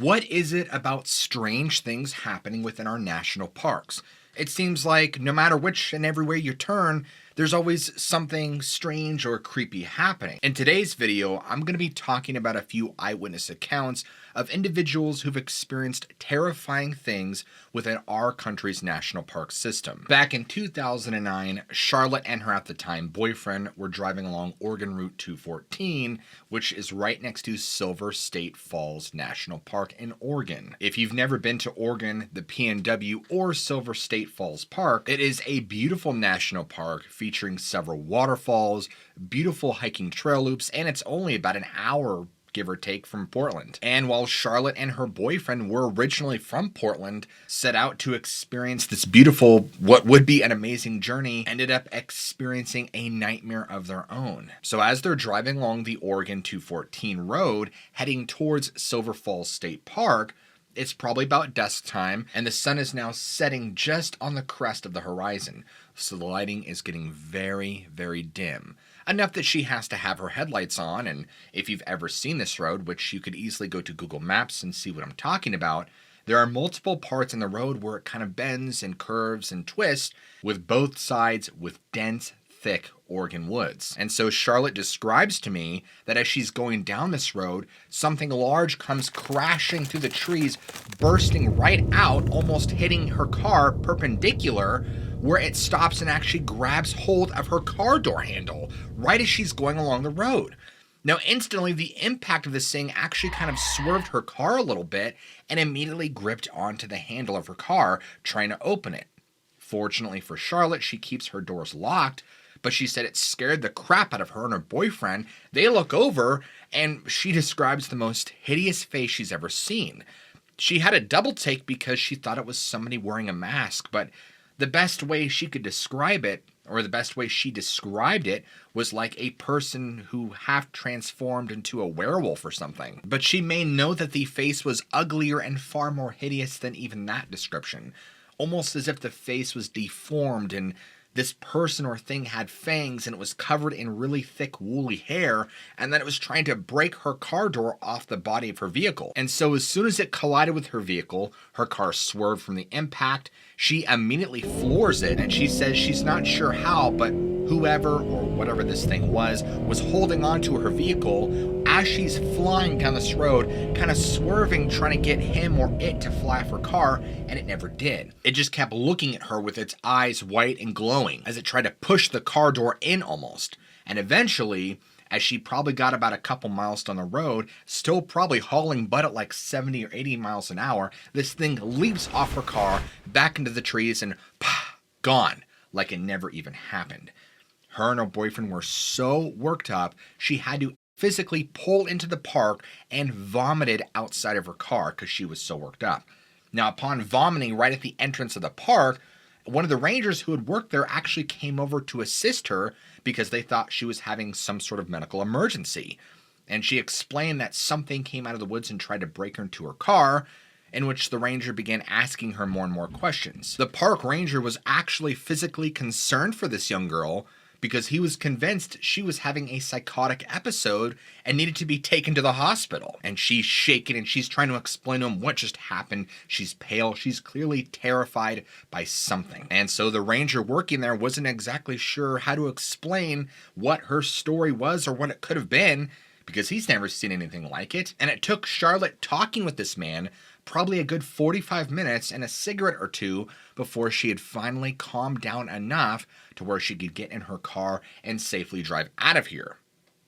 What is it about strange things happening within our national parks? It seems like no matter which and everywhere you turn, there's always something strange or creepy happening. In today's video, I'm going to be talking about a few eyewitness accounts of individuals who've experienced terrifying things within our country's national park system. Back in 2009, Charlotte and her at the time boyfriend were driving along Oregon Route 214, which is right next to Silver State Falls National Park in Oregon. If you've never been to Oregon, the PNW, or Silver State Falls Park, it is a beautiful national park featuring several waterfalls, beautiful hiking trail loops, and it's only about an hour, give or take, from Portland. And while Charlotte and her boyfriend were originally from Portland, set out to experience this beautiful, what would be an amazing journey, ended up experiencing a nightmare of their own. So as they're driving along the Oregon 214 road, heading towards Silver Falls State Park, it's probably about dusk time, and the sun is now setting just on the crest of the horizon, so the lighting is getting very, very dim. Enough that she has to have her headlights on, and if you've ever seen this road, which you could easily go to Google Maps and see what I'm talking about, there are multiple parts in the road where it kind of bends and curves and twists, with both sides with dense, thick Oregon woods. And so Charlotte describes to me that as she's going down this road, something large comes crashing through the trees, bursting right out, almost hitting her car perpendicular, where it stops and actually grabs hold of her car door handle right as she's going along the road. Now, instantly, the impact of this thing actually kind of swerved her car a little bit and immediately gripped onto the handle of her car, trying to open it. Fortunately for Charlotte, she keeps her doors locked, but she said it scared the crap out of her and her boyfriend. They look over, and she describes the most hideous face she's ever seen. She had a double take because she thought it was somebody wearing a mask, but the best way she could describe it, or the best way she described it, was like a person who half transformed into a werewolf or something. But she may know that the face was uglier and far more hideous than even that description. Almost as if the face was deformed and this person or thing had fangs and it was covered in really thick woolly hair, and that it was trying to break her car door off the body of her vehicle. And so as soon as it collided with her vehicle, her car swerved from the impact. She immediately floors it, and she says she's not sure how, but whoever or whatever this thing was holding onto her vehicle as she's flying down this road, kind of swerving, trying to get him or it to fly off her car, and it never did. It just kept looking at her with its eyes white and glowing as it tried to push the car door in almost. And eventually, as she probably got about a couple miles down the road, still probably hauling butt at like 70 or 80 miles an hour, this thing leaps off her car, back into the trees, and gone, like it never even happened. Her and her boyfriend were so worked up, she had to physically pull into the park and vomited outside of her car because she was so worked up. Now, upon vomiting right at the entrance of the park, one of the rangers who had worked there actually came over to assist her because they thought she was having some sort of medical emergency. And she explained that something came out of the woods and tried to break her into her car, in which the ranger began asking her more and more questions. The park ranger was actually physically concerned for this young girl because he was convinced she was having a psychotic episode and needed to be taken to the hospital. And she's shaking and she's trying to explain to him what just happened. She's pale. She's clearly terrified by something. And so the ranger working there wasn't exactly sure how to explain what her story was or what it could have been, because he's never seen anything like it. And it took Charlotte talking with this man probably a good 45 minutes and a cigarette or two before she had finally calmed down enough to where she could get in her car and safely drive out of here.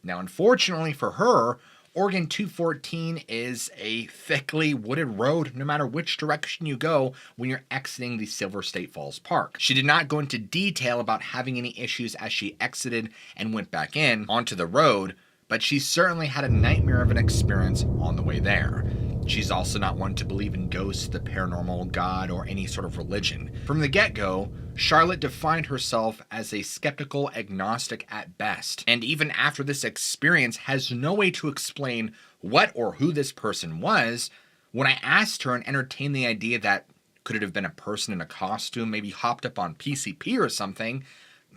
Now, unfortunately for her, Oregon 214 is a thickly wooded road no matter which direction you go when you're exiting the Silver State Falls Park. She did not go into detail about having any issues as she exited and went back in onto the road, but she certainly had a nightmare of an experience on the way there. She's also not one to believe in ghosts, the paranormal, God, or any sort of religion. From the get-go, Charlotte defined herself as a skeptical agnostic at best, and even after this experience has no way to explain what or who this person was. When I asked her and entertained the idea that could it have been a person in a costume, maybe hopped up on PCP or something,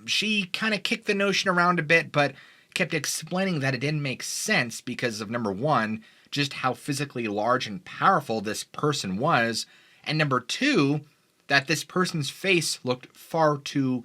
she kind of kicked the notion around a bit, but kept explaining that it didn't make sense because of, number one, just how physically large and powerful this person was, and number two, that this person's face looked far too.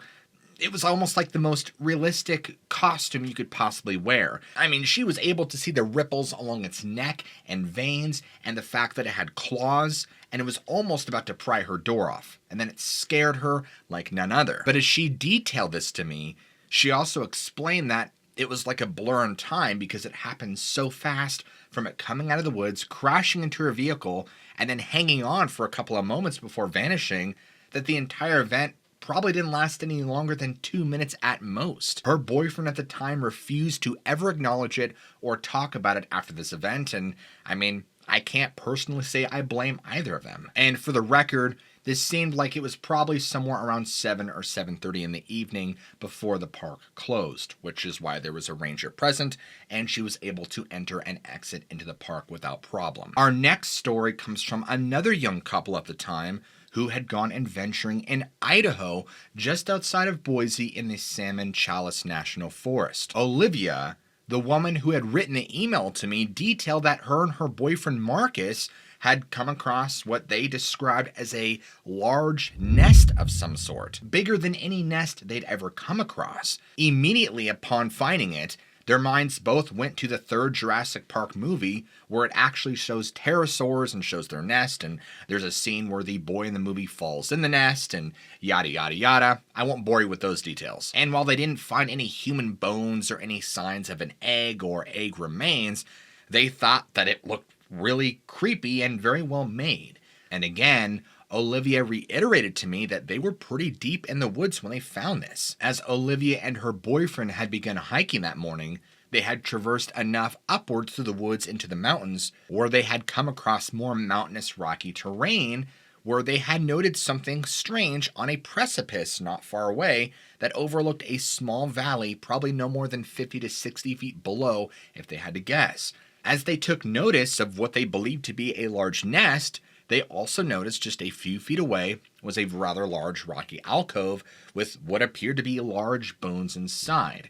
It was almost like the most realistic costume you could possibly wear. I mean, she was able to see the ripples along its neck and veins, and the fact that it had claws, and it was almost about to pry her door off. And then it scared her like none other. But as she detailed this to me, she also explained that it was like a blur in time because it happened so fast, from it coming out of the woods, crashing into her vehicle, and then hanging on for a couple of moments before vanishing, that the entire event probably didn't last any longer than 2 minutes at most. Her boyfriend at the time refused to ever acknowledge it or talk about it after this event, and I mean, I can't personally say I blame either of them. And for the record, this seemed like it was probably somewhere around 7 or 7:30 in the evening before the park closed, which is why there was a ranger present and she was able to enter and exit into the park without problem. Our next story comes from another young couple at the time who had gone adventuring in Idaho, just outside of Boise in the Salmon Chalice National Forest. Olivia, the woman who had written the email to me, detailed that her and her boyfriend Marcus had come across what they described as a large nest of some sort, bigger than any nest they'd ever come across. Immediately upon finding it, their minds both went to the third Jurassic Park movie, where it actually shows pterosaurs and shows their nest, and there's a scene where the boy in the movie falls in the nest, and yada yada yada. I won't bore you with those details. And while they didn't find any human bones or any signs of an egg or egg remains, they thought that it looked really creepy and very well made. And again, Olivia reiterated to me that they were pretty deep in the woods when they found this. As Olivia and her boyfriend had begun hiking that morning, they had traversed enough upwards through the woods into the mountains, where they had come across more mountainous rocky terrain, where they had noted something strange on a precipice not far away that overlooked a small valley, probably no more than 50 to 60 feet below, if they had to guess. As they took notice of what they believed to be a large nest, they also noticed just a few feet away was a rather large rocky alcove with what appeared to be large bones inside.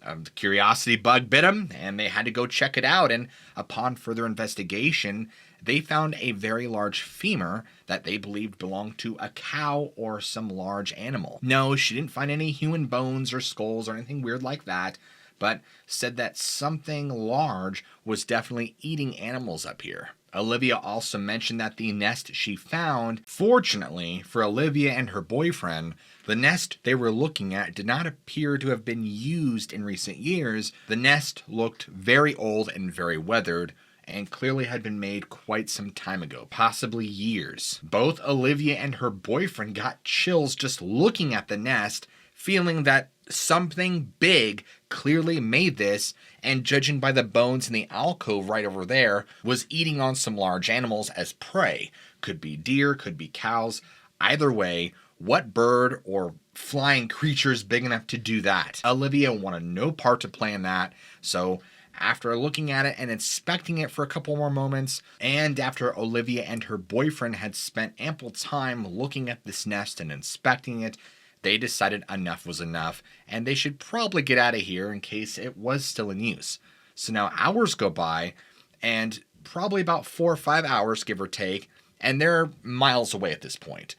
The curiosity bug bit them, and they had to go check it out, and upon further investigation, they found a very large femur that they believed belonged to a cow or some large animal. No, she didn't find any human bones or skulls or anything weird like that, but said that something large was definitely eating animals up here. Olivia also mentioned that the nest she found, fortunately for Olivia and her boyfriend, the nest they were looking at did not appear to have been used in recent years. The nest looked very old and very weathered, and clearly had been made quite some time ago, possibly years. Both Olivia and her boyfriend got chills just looking at the nest, feeling that something big clearly made this, and judging by the bones in the alcove right over there, was eating on some large animals as prey. Could be deer, could be cows. Either way, what bird or flying creature is big enough to do that? Olivia wanted no part to play in that, so after looking at it and inspecting it for a couple more moments, and after Olivia and her boyfriend had spent ample time looking at this nest and inspecting it, they decided enough was enough, and they should probably get out of here in case it was still in use. So now hours go by, and probably about 4 or 5 hours, give or take, and they're miles away at this point.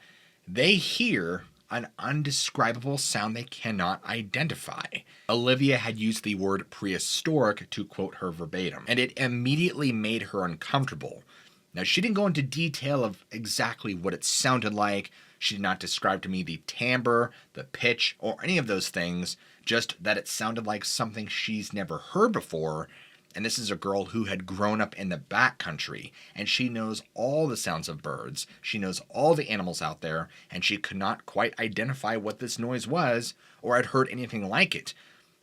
They hear an undescribable sound they cannot identify. Olivia had used the word prehistoric to quote her verbatim, and it immediately made her uncomfortable. Now, she didn't go into detail of exactly what it sounded like. She did not describe to me the timbre, the pitch, or any of those things, just that it sounded like something she's never heard before. And this is a girl who had grown up in the backcountry, and she knows all the sounds of birds. She knows all the animals out there, and she could not quite identify what this noise was, or had heard anything like it.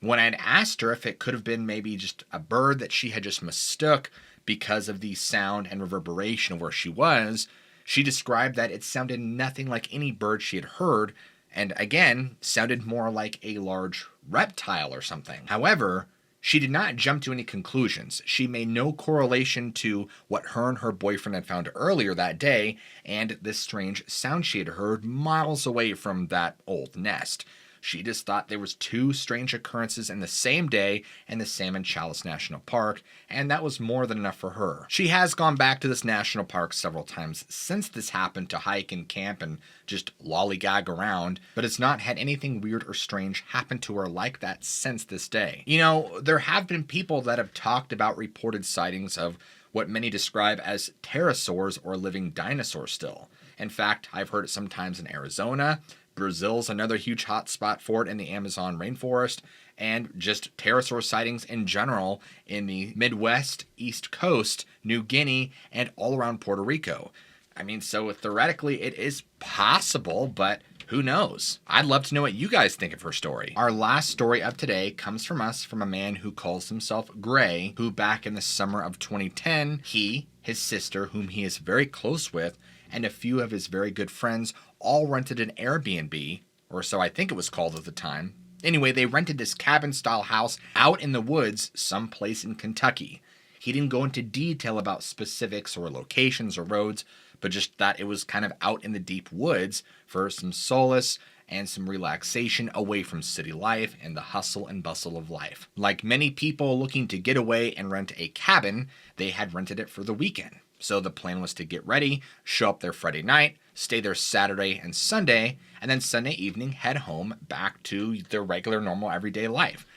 When I had asked her if it could have been maybe just a bird that she had just mistook because of the sound and reverberation of where she was, she described that it sounded nothing like any bird she had heard, and again, sounded more like a large reptile or something. However, she did not jump to any conclusions. She made no correlation to what her and her boyfriend had found earlier that day and this strange sound she had heard miles away from that old nest. She just thought there was two strange occurrences in the same day in the Salmon Chalice National Park, and that was more than enough for her. She has gone back to this national park several times since this happened to hike and camp and just lollygag around, but has not had anything weird or strange happen to her like that since this day. You know, there have been people that have talked about reported sightings of what many describe as pterosaurs or living dinosaurs still. In fact, I've heard it sometimes in Arizona. Brazil's another huge hotspot for it in the Amazon rainforest, and just pterosaur sightings in general in the Midwest, East Coast, New Guinea, and all around Puerto Rico. I mean, so theoretically it is possible, but who knows? I'd love to know what you guys think of her story. Our last story of today comes from a man who calls himself Gray, who back in the summer of 2010, he, his sister, whom he is very close with, and a few of his very good friends all rented an Airbnb, or so I think it was called at the time. Anyway, they rented this cabin-style house out in the woods someplace in Kentucky. He didn't go into detail about specifics or locations or roads, but just that it was kind of out in the deep woods for some solace and some relaxation away from city life and the hustle and bustle of life. Like many people looking to get away and rent a cabin, they had rented it for the weekend. So the plan was to get ready, show up there Friday night, stay there Saturday and Sunday, and then Sunday evening head home back to their regular, normal, everyday life.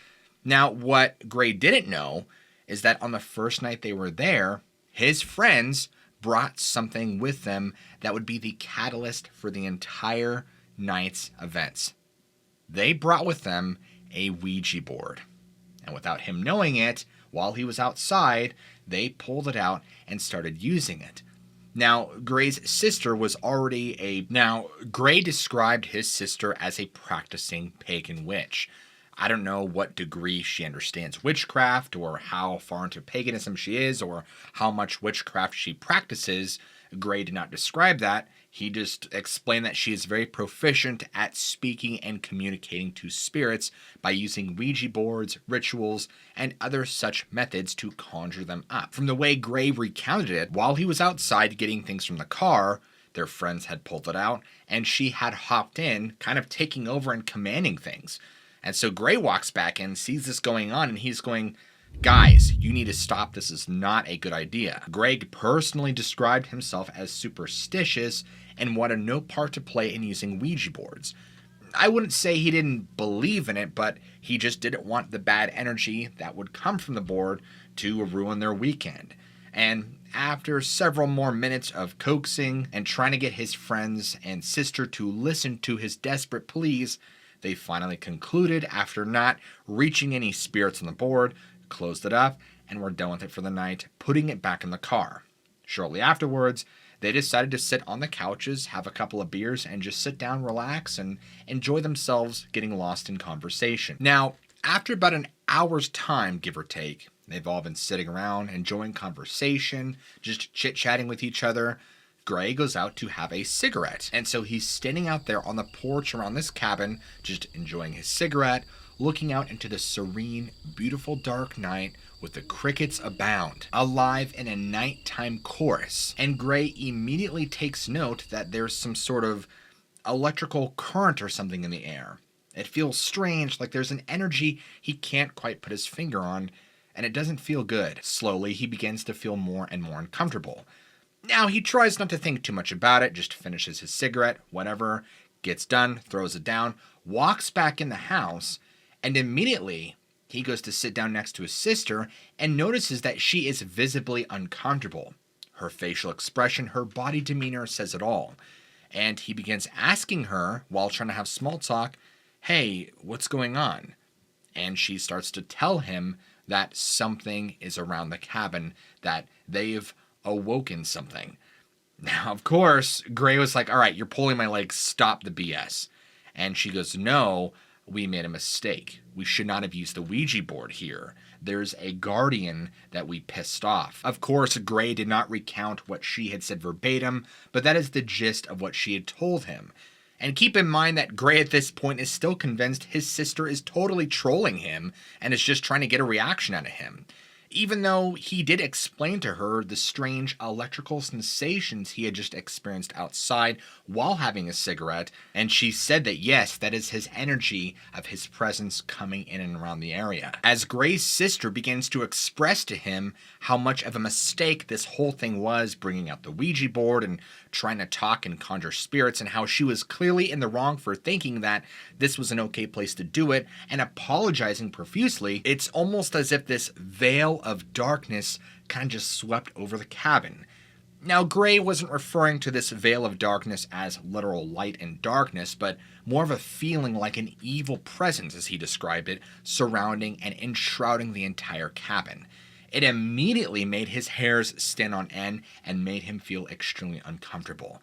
Now, what Gray didn't know is that on the first night they were there, his friends brought something with them that would be the catalyst for the entire night's events. They brought with them a Ouija board. And without him knowing it, while he was outside, they pulled it out and started using it. Now, Gray's sister was already Gray described his sister as a practicing pagan witch. I don't know what degree she understands witchcraft or how far into paganism she is or how much witchcraft she practices. Gray did not describe that. He just explained that she is very proficient at speaking and communicating to spirits by using Ouija boards, rituals, and other such methods to conjure them up. From the way Gray recounted it, while he was outside getting things from the car, their friends had pulled it out, and she had hopped in, kind of taking over and commanding things. And so Gray walks back in, sees this going on, and he's going, "Guys, you need to stop. This is not a good idea." Greg personally described himself as superstitious and wanted no part to play in using Ouija boards. I wouldn't say he didn't believe in it, but he just didn't want the bad energy that would come from the board to ruin their weekend. And after several more minutes of coaxing and trying to get his friends and sister to listen to his desperate pleas, they finally concluded, after not reaching any spirits on the board, closed it up, and were done with it for the night, putting it back in the car. Shortly afterwards, they decided to sit on the couches, have a couple of beers, and just sit down, relax, and enjoy themselves getting lost in conversation. Now, after about an hour's time, give or take, they've all been sitting around, enjoying conversation, just chit-chatting with each other. Gray goes out to have a cigarette, and so he's standing out there on the porch around this cabin, just enjoying his cigarette, looking out into the serene, beautiful dark night with the crickets abound, alive in a nighttime chorus. And Gray immediately takes note that there's some sort of electrical current or something in the air. It feels strange, like there's an energy he can't quite put his finger on, and it doesn't feel good. Slowly, he begins to feel more and more uncomfortable. Now, he tries not to think too much about it, just finishes his cigarette, whatever, gets done, throws it down, walks back in the house, and immediately he goes to sit down next to his sister and notices that she is visibly uncomfortable. Her facial expression, her body demeanor says it all. And he begins asking her, while trying to have small talk, "Hey, what's going on?" And she starts to tell him that something is around the cabin, that they've awoken something. Now, of course, Gray was like, "All right, you're pulling my leg, stop the BS." And she goes, "No, we made a mistake. We should not have used the Ouija board here. There's a guardian that we pissed off." Of course, Gray did not recount what she had said verbatim, but that is the gist of what she had told him. And keep in mind that Gray at this point is still convinced his sister is totally trolling him and is just trying to get a reaction out of him. even though he did explain to her the strange electrical sensations he had just experienced outside while having a cigarette, and she said that yes, that is his energy of his presence coming in and around the area. As Gray's sister begins to express to him how much of a mistake this whole thing was, bringing out the Ouija board and trying to talk and conjure spirits, and how she was clearly in the wrong for thinking that this was an okay place to do it, and apologizing profusely, it's almost as if this veil of darkness kind of just swept over the cabin. Now, Gray wasn't referring to this veil of darkness as literal light and darkness, but more of a feeling like an evil presence, as he described it, surrounding and enshrouding the entire cabin. It immediately made his hairs stand on end and made him feel extremely uncomfortable.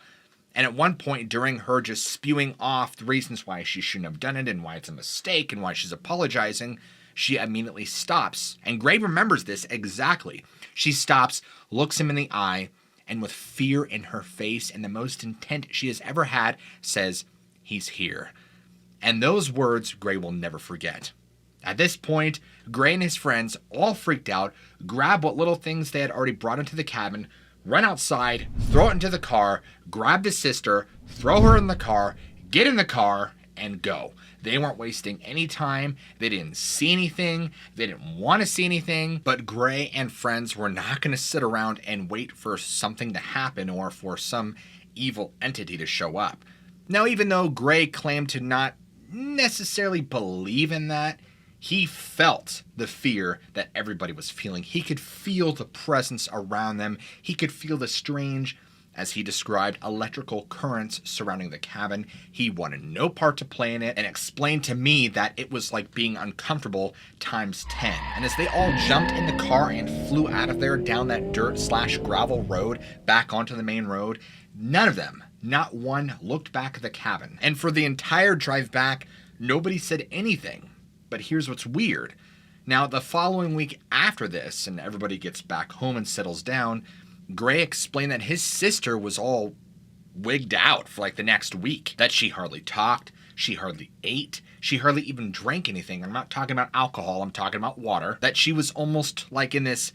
And at one point, during her just spewing off the reasons why she shouldn't have done it and why it's a mistake and why she's apologizing, she immediately stops. And Gray remembers this exactly. She stops, looks him in the eye, and with fear in her face and the most intent she has ever had, says, "He's here." And those words Gray will never forget. At this point, Gray and his friends, all freaked out, grab what little things they had already brought into the cabin, run outside, throw it into the car, grab his sister, throw her in the car, get in the car, and go. They weren't wasting any time. They didn't see anything. They didn't want to see anything. But Gray and friends were not going to sit around and wait for something to happen or for some evil entity to show up. Now, even though Gray claimed to not necessarily believe in that, he felt the fear that everybody was feeling. He could feel the presence around them. He could feel the strange, as he described, electrical currents surrounding the cabin. He wanted no part to play in it and explained to me that it was like being uncomfortable times 10. And as they all jumped in the car and flew out of there down that dirt/gravel road back onto the main road, none of them, not one, looked back at the cabin. And for the entire drive back, nobody said anything. But here's what's weird. Now, the following week after this, and everybody gets back home and settles down, Gray explained that his sister was all wigged out for like the next week. That she hardly talked, she hardly ate, she hardly even drank anything. I'm not talking about alcohol, I'm talking about water. That she was almost like in this,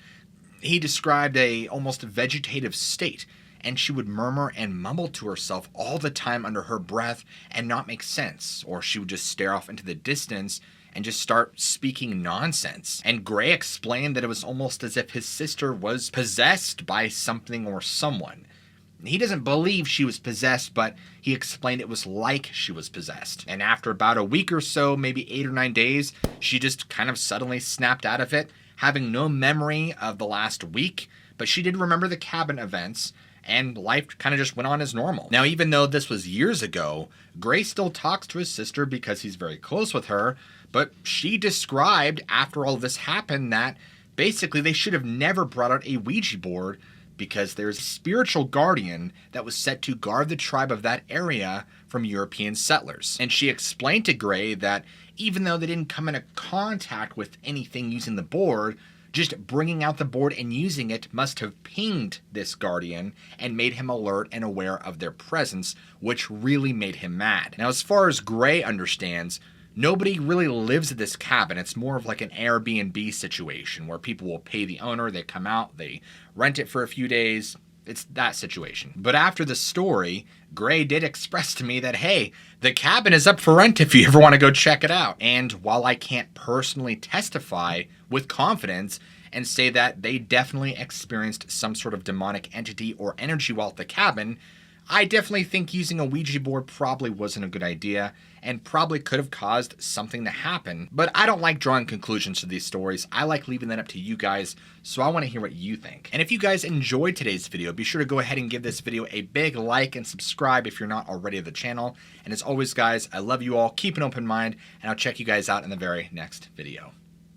he described a almost vegetative state. And she would murmur and mumble to herself all the time under her breath and not make sense. Or she would just stare off into the distance and just start speaking nonsense. And Gray explained that it was almost as if his sister was possessed by something or someone. He doesn't believe she was possessed, but he explained it was like she was possessed. And after about a week or so, maybe 8 or 9 days, she just kind of suddenly snapped out of it, having no memory of the last week, but she did remember the cabin events, and life kind of just went on as normal. Now, even though this was years ago, Gray still talks to his sister because he's very close with her, but she described after all this happened that basically they should have never brought out a Ouija board because there's a spiritual guardian that was set to guard the tribe of that area from European settlers. And she explained to Gray that even though they didn't come into contact with anything using the board, just bringing out the board and using it must have pinged this guardian and made him alert and aware of their presence, which really made him mad. Now, as far as Gray understands, nobody really lives at this cabin. It's more of like an Airbnb situation where people will pay the owner, they come out, they rent it for a few days. It's that situation. But after the story, Gray did express to me that, hey, the cabin is up for rent if you ever want to go check it out. And while I can't personally testify with confidence and say that they definitely experienced some sort of demonic entity or energy while at the cabin, I definitely think using a Ouija board probably wasn't a good idea and probably could have caused something to happen. But I don't like drawing conclusions to these stories. I like leaving that up to you guys, so I want to hear what you think. And if you guys enjoyed today's video, be sure to go ahead and give this video a big like and subscribe if you're not already to the channel. And as always, guys, I love you all. Keep an open mind, and I'll check you guys out in the very next video.